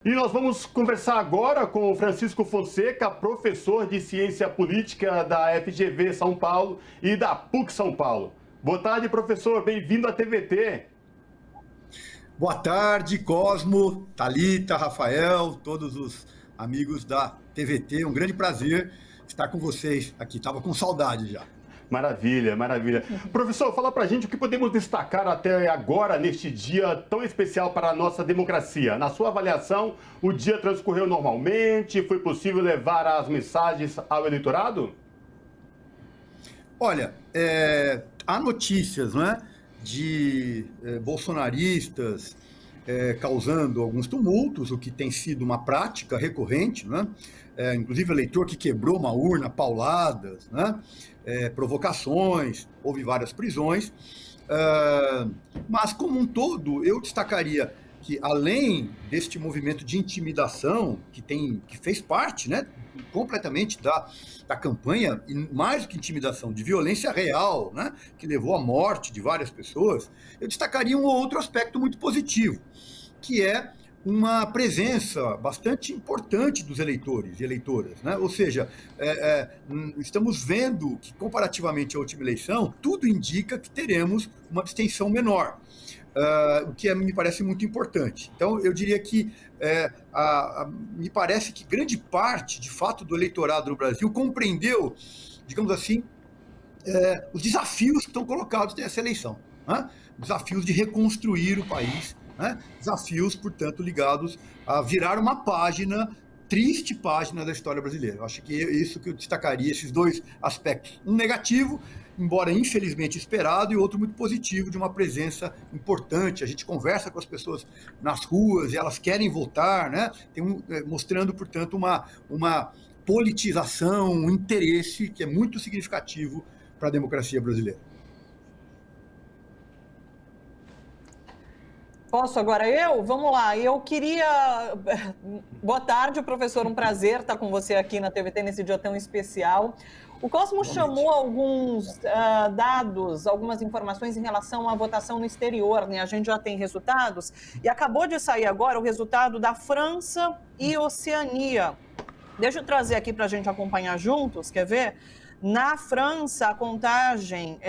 E nós vamos conversar agora com o Francisco Fonseca, professor de Ciência Política da FGV São Paulo e da PUC São Paulo. Boa tarde, professor. Bem-vindo à TVT. Boa tarde, Cosmo, Thalita, Rafael, todos os amigos da TVT. Um grande prazer estar com vocês aqui. Estava com saudade já. Maravilha, maravilha. Professor, fala pra gente o que podemos destacar até agora neste dia tão especial para a nossa democracia. Na sua avaliação, o dia transcorreu normalmente? Foi possível levar as mensagens ao eleitorado? Olha, há notícias, né, de bolsonaristas causando alguns tumultos, o que tem sido uma prática recorrente, né? Inclusive eleitor que quebrou uma urna, pauladas, né? Provocações, houve várias prisões, mas como um todo eu destacaria que além deste movimento de intimidação que fez parte, né, completamente da campanha, e mais do que intimidação, de violência real, né, que levou à morte de várias pessoas, eu destacaria um outro aspecto muito positivo, que é uma presença bastante importante dos eleitores e eleitoras, né? Ou seja, estamos vendo que, comparativamente à última eleição, tudo indica que teremos uma abstenção menor, o que me parece muito importante. Então, eu diria que me parece que grande parte, de fato, do eleitorado no Brasil compreendeu, digamos assim, os desafios que estão colocados nessa eleição, né? Desafios de reconstruir o país, né? Desafios, portanto, ligados a virar uma página, triste página da história brasileira. Eu acho que é isso que eu destacaria, esses dois aspectos. Um negativo, embora infelizmente esperado, e outro muito positivo, de uma presença importante. A gente conversa com as pessoas nas ruas e elas querem votar, né? Mostrando, portanto, uma politização, um interesse que é muito significativo para a democracia brasileira. Posso agora eu? Vamos lá, eu queria... Boa tarde, professor, um prazer estar com você aqui na TVT nesse dia tão especial. O Cosmo chamou alguns dados, algumas informações em relação à votação no exterior, né? A gente já tem resultados e acabou de sair agora o resultado da França e Oceania. Deixa eu trazer aqui para a gente acompanhar juntos, quer ver? Na França, a contagem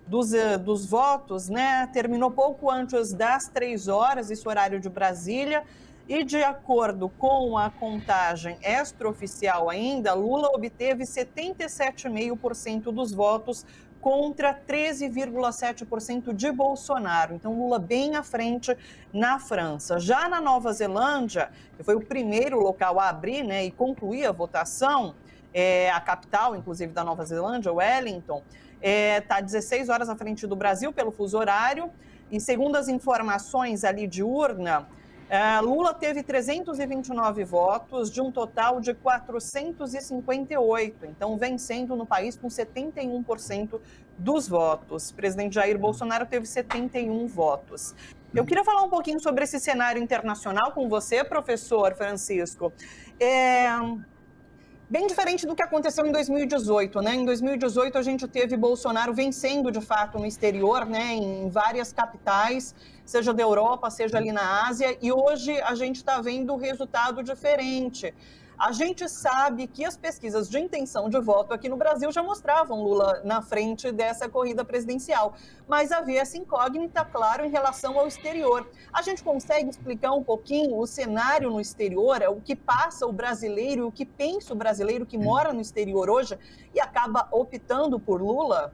dos votos, né, terminou pouco antes das 3 horas, isso horário de Brasília, e de acordo com a contagem extraoficial ainda, Lula obteve 77,5% dos votos contra 13,7% de Bolsonaro. Então, Lula bem à frente na França. Já na Nova Zelândia, que foi o primeiro local a abrir, né, e concluir a votação, a capital, inclusive, da Nova Zelândia, Wellington, está 16 horas à frente do Brasil pelo fuso horário, e segundo as informações ali de urna, Lula teve 329 votos de um total de 458, então vencendo no país com 71% dos votos. O presidente Jair Bolsonaro teve 71 votos. Eu queria falar um pouquinho sobre esse cenário internacional com você, professor Francisco. Bem diferente do que aconteceu em 2018, né? Em 2018 a gente teve Bolsonaro vencendo de fato no exterior, né? Em várias capitais, seja da Europa, seja ali na Ásia, e hoje a gente está vendo resultado diferente. A gente sabe que as pesquisas de intenção de voto aqui no Brasil já mostravam Lula na frente dessa corrida presidencial, mas havia essa incógnita, claro, em relação ao exterior. A gente consegue explicar um pouquinho o cenário no exterior, o que passa o brasileiro, o que pensa o brasileiro que mora no exterior hoje e acaba optando por Lula?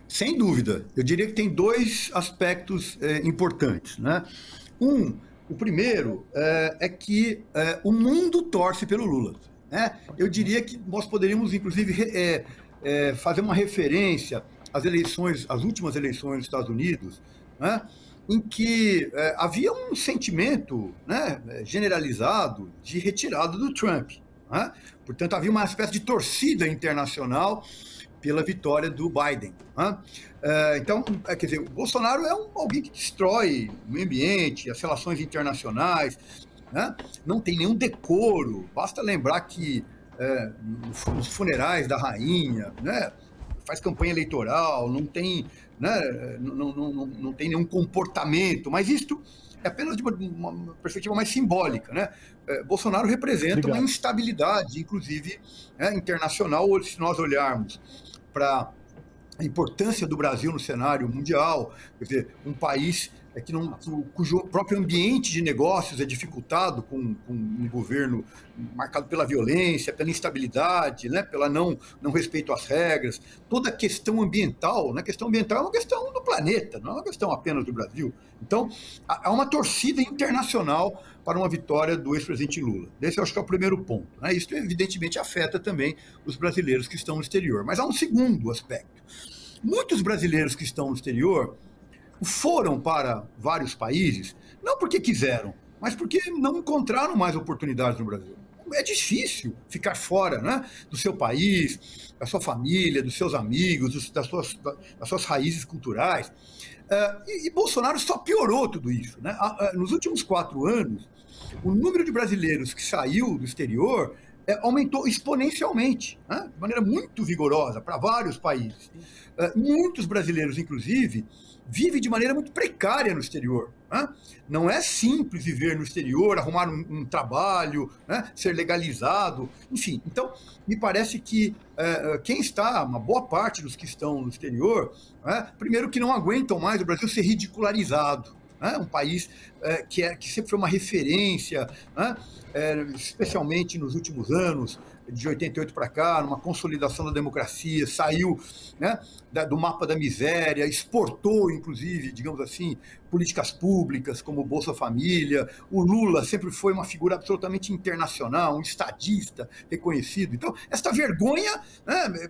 Sem dúvida. Eu diria que tem dois aspectos importantes, né? O primeiro é que o mundo torce pelo Lula, né? Eu diria que nós poderíamos, inclusive, fazer uma referência às eleições, às últimas eleições dos Estados Unidos, né? Em que havia um sentimento, né, generalizado de retirada do Trump, né? Portanto, havia uma espécie de torcida internacional pela vitória do Biden, né? Então, quer dizer, o Bolsonaro é alguém que destrói o meio ambiente, as relações internacionais, né? Não tem nenhum decoro. Basta lembrar que nos funerais da rainha, né, faz campanha eleitoral, não tem, né, não tem nenhum comportamento. Mas isto é apenas de uma perspectiva mais simbólica, né? Bolsonaro representa uma instabilidade, inclusive, internacional, se nós olharmos para a importância do Brasil no cenário mundial, quer dizer, um país cujo próprio ambiente de negócios é dificultado com um governo marcado pela violência, pela instabilidade, né, pela não respeito às regras, toda a questão ambiental, né, a questão ambiental é uma questão do planeta, não é uma questão apenas do Brasil. Então, há uma torcida internacional para uma vitória do ex-presidente Lula. Esse eu acho que é o primeiro ponto, né? Isso, evidentemente, afeta também os brasileiros que estão no exterior. Mas há um segundo aspecto. Muitos brasileiros que estão no exterior foram para vários países, não porque quiseram, mas porque não encontraram mais oportunidades no Brasil. É difícil ficar fora, né, do seu país, da sua família, dos seus amigos, das suas raízes culturais. E Bolsonaro só piorou tudo isso, né? Nos últimos 4 anos, o número de brasileiros que saiu do exterior aumentou exponencialmente, né, de maneira muito vigorosa para vários países. Muitos brasileiros, inclusive, vivem de maneira muito precária no exterior, né? Não é simples viver no exterior, arrumar um trabalho, né, ser legalizado, enfim. Então, me parece que uma boa parte dos que estão no exterior, né, primeiro que não aguentam mais o Brasil ser ridicularizado, né? Um país que sempre foi uma referência, né, especialmente nos últimos anos, de 88 para cá, numa consolidação da democracia, saiu, né, do mapa da miséria, exportou, inclusive, digamos assim, políticas públicas como o Bolsa Família. O Lula sempre foi uma figura absolutamente internacional, um estadista reconhecido. Então, essa vergonha, né,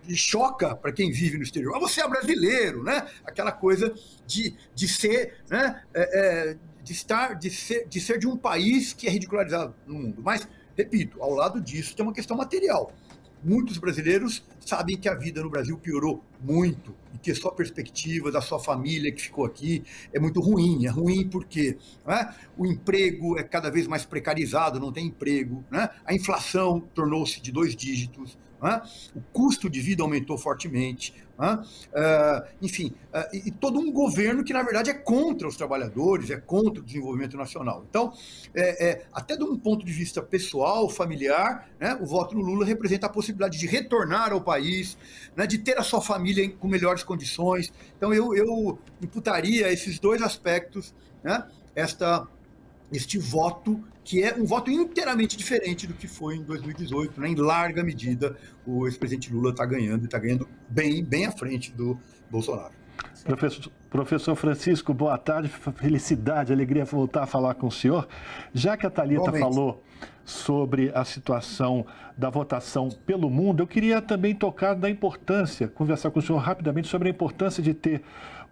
choca para quem vive no exterior. Mas você é brasileiro, né? Aquela coisa de ser, né, de ser de um país que é ridicularizado no mundo. Mas, repito, ao lado disso tem uma questão material. Muitos brasileiros sabem que a vida no Brasil piorou muito e que a sua perspectiva da sua família que ficou aqui é muito ruim. É ruim porque, né, o emprego é cada vez mais precarizado, não tem emprego, né? A inflação tornou-se de 2 dígitos, né? O custo de vida aumentou fortemente, né? Enfim, e todo um governo que, na verdade, é contra os trabalhadores, é contra o desenvolvimento nacional. Então, até de um ponto de vista pessoal, familiar, né, o voto no Lula representa a possibilidade de retornar ao país, né, de ter a sua família com melhores condições. Então, eu imputaria esses 2 aspectos, né, este voto, que é um voto inteiramente diferente do que foi em 2018, né? Em larga medida, o ex-presidente Lula está ganhando, e está ganhando bem à frente do Bolsonaro. Professor Francisco, boa tarde, felicidade, alegria voltar a falar com o senhor. Já que a Thalita falou sobre a situação da votação pelo mundo, eu queria também tocar na importância, conversar com o senhor rapidamente sobre a importância de ter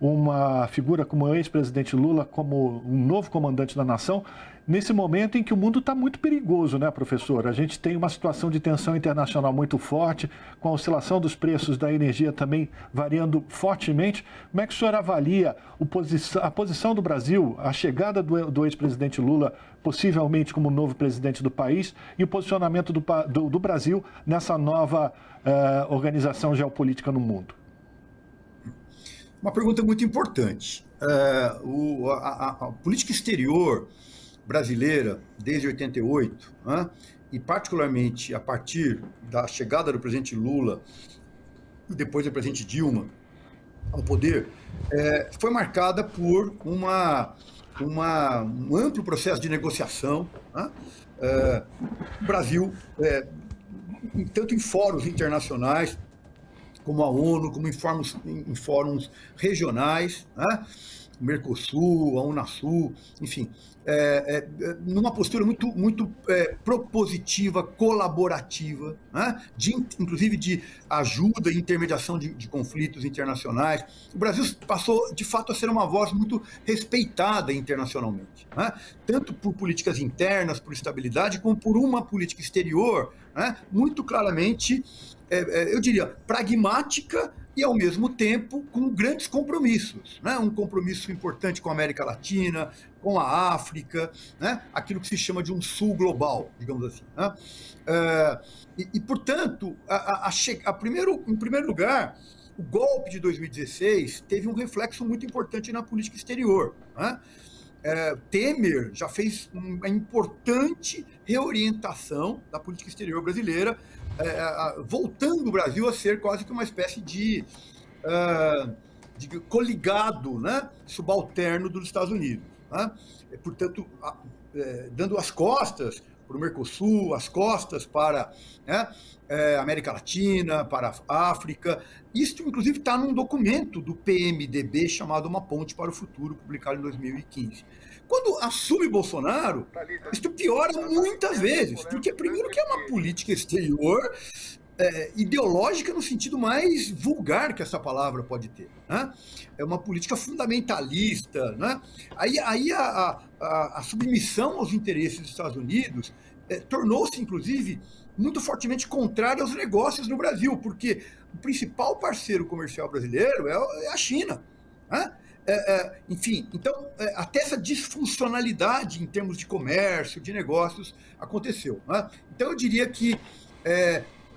uma figura como o ex-presidente Lula como um novo comandante da nação, nesse momento em que o mundo está muito perigoso, né, professor? A gente tem uma situação de tensão internacional muito forte, com a oscilação dos preços da energia também variando fortemente. Como é que o senhor avalia a posição do Brasil, a chegada do ex-presidente Lula, possivelmente como novo presidente do país, e o posicionamento do Brasil nessa nova organização geopolítica no mundo? Uma pergunta muito importante. A política exterior brasileira, desde 88, né, e particularmente a partir da chegada do presidente Lula e depois do presidente Dilma ao poder, foi marcada por um amplo processo de negociação, né? O Brasil, tanto em fóruns internacionais, como a ONU, como em fóruns regionais, né? O Mercosul, a Unasul, enfim, numa postura muito propositiva, colaborativa, né? Inclusive de ajuda e intermediação de conflitos internacionais. O Brasil passou, de fato, a ser uma voz muito respeitada internacionalmente, né? Tanto por políticas internas, por estabilidade, como por uma política exterior, né, muito claramente, eu diria, pragmática e, ao mesmo tempo, com grandes compromissos, né? Um compromisso importante com a América Latina, com a África, né? Aquilo que se chama de um sul global, digamos assim, né? Portanto, em primeiro lugar, o golpe de 2016 teve um reflexo muito importante na política exterior, né? Temer já fez uma importante reorientação da política exterior brasileira, voltando o Brasil a ser quase que uma espécie de coligado, né, subalterno dos Estados Unidos. Né? Portanto, dando as costas para o Mercosul, as costas para a América Latina, para a África. Isso, inclusive, está num documento do PMDB chamado Uma Ponte para o Futuro, publicado em 2015. Quando assume Bolsonaro, isso piora muitas vezes, porque, primeiro, que é uma política exterior ideológica no sentido mais vulgar que essa palavra pode ter. Né? É uma política fundamentalista. Né? Aí a submissão aos interesses dos Estados Unidos tornou-se, inclusive, muito fortemente contrária aos negócios no Brasil, porque o principal parceiro comercial brasileiro é a China. Né? Enfim, então, até essa disfuncionalidade em termos de comércio, de negócios, aconteceu. Né? Então, eu diria que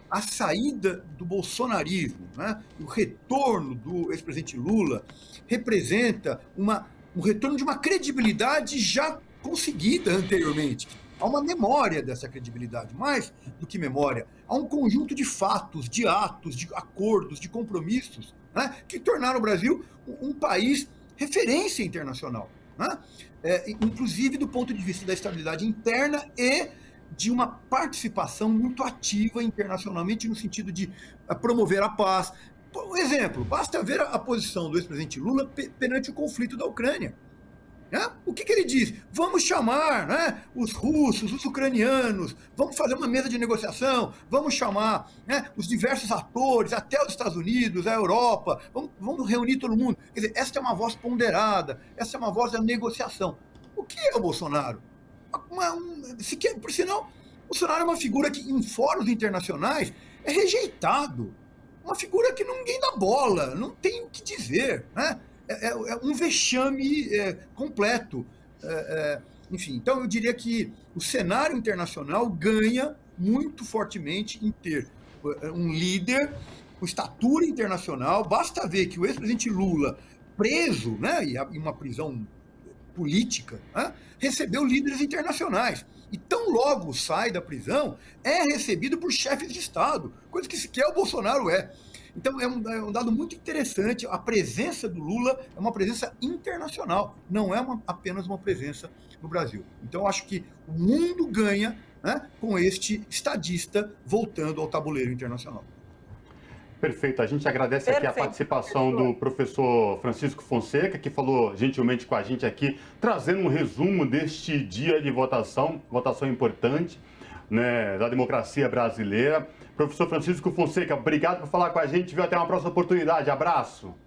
a saída do bolsonarismo, né, o retorno do ex-presidente Lula, representa um retorno de uma credibilidade já conseguida anteriormente. Há uma memória dessa credibilidade, mais do que memória. Há um conjunto de fatos, de atos, de acordos, de compromissos, né, que tornaram o Brasil um país referência internacional, né, inclusive do ponto de vista da estabilidade interna e de uma participação muito ativa internacionalmente no sentido de promover a paz. Por exemplo, basta ver a posição do ex-presidente Lula perante o conflito da Ucrânia. Né? O que ele diz? Vamos chamar, né, os russos, os ucranianos, vamos fazer uma mesa de negociação, vamos chamar, né, os diversos atores, até os Estados Unidos, a Europa, vamos reunir todo mundo. Quer dizer, essa é uma voz ponderada, essa é uma voz da negociação. O que é o Bolsonaro? Por sinal, o Bolsonaro é uma figura que, em fóruns internacionais, é rejeitado. Uma figura que ninguém dá bola, não tem o que dizer. Né? É um vexame completo. Enfim, então eu diria que o cenário internacional ganha muito fortemente em ter um líder com estatura internacional. Basta ver que o ex-presidente Lula, preso, né, em uma prisão política, né, recebeu líderes internacionais. E tão logo sai da prisão, é recebido por chefes de Estado, coisa que sequer o Bolsonaro é. Então, é um dado muito interessante. A presença do Lula é uma presença internacional, não é apenas uma presença no Brasil. Então, eu acho que o mundo ganha, né, com este estadista voltando ao tabuleiro internacional. Perfeito. A gente agradece aqui a participação do professor Francisco Fonseca, que falou gentilmente com a gente aqui, trazendo um resumo deste dia de votação importante, né, da democracia brasileira. Professor Francisco Fonseca, obrigado por falar com a gente. Até uma próxima oportunidade. Abraço.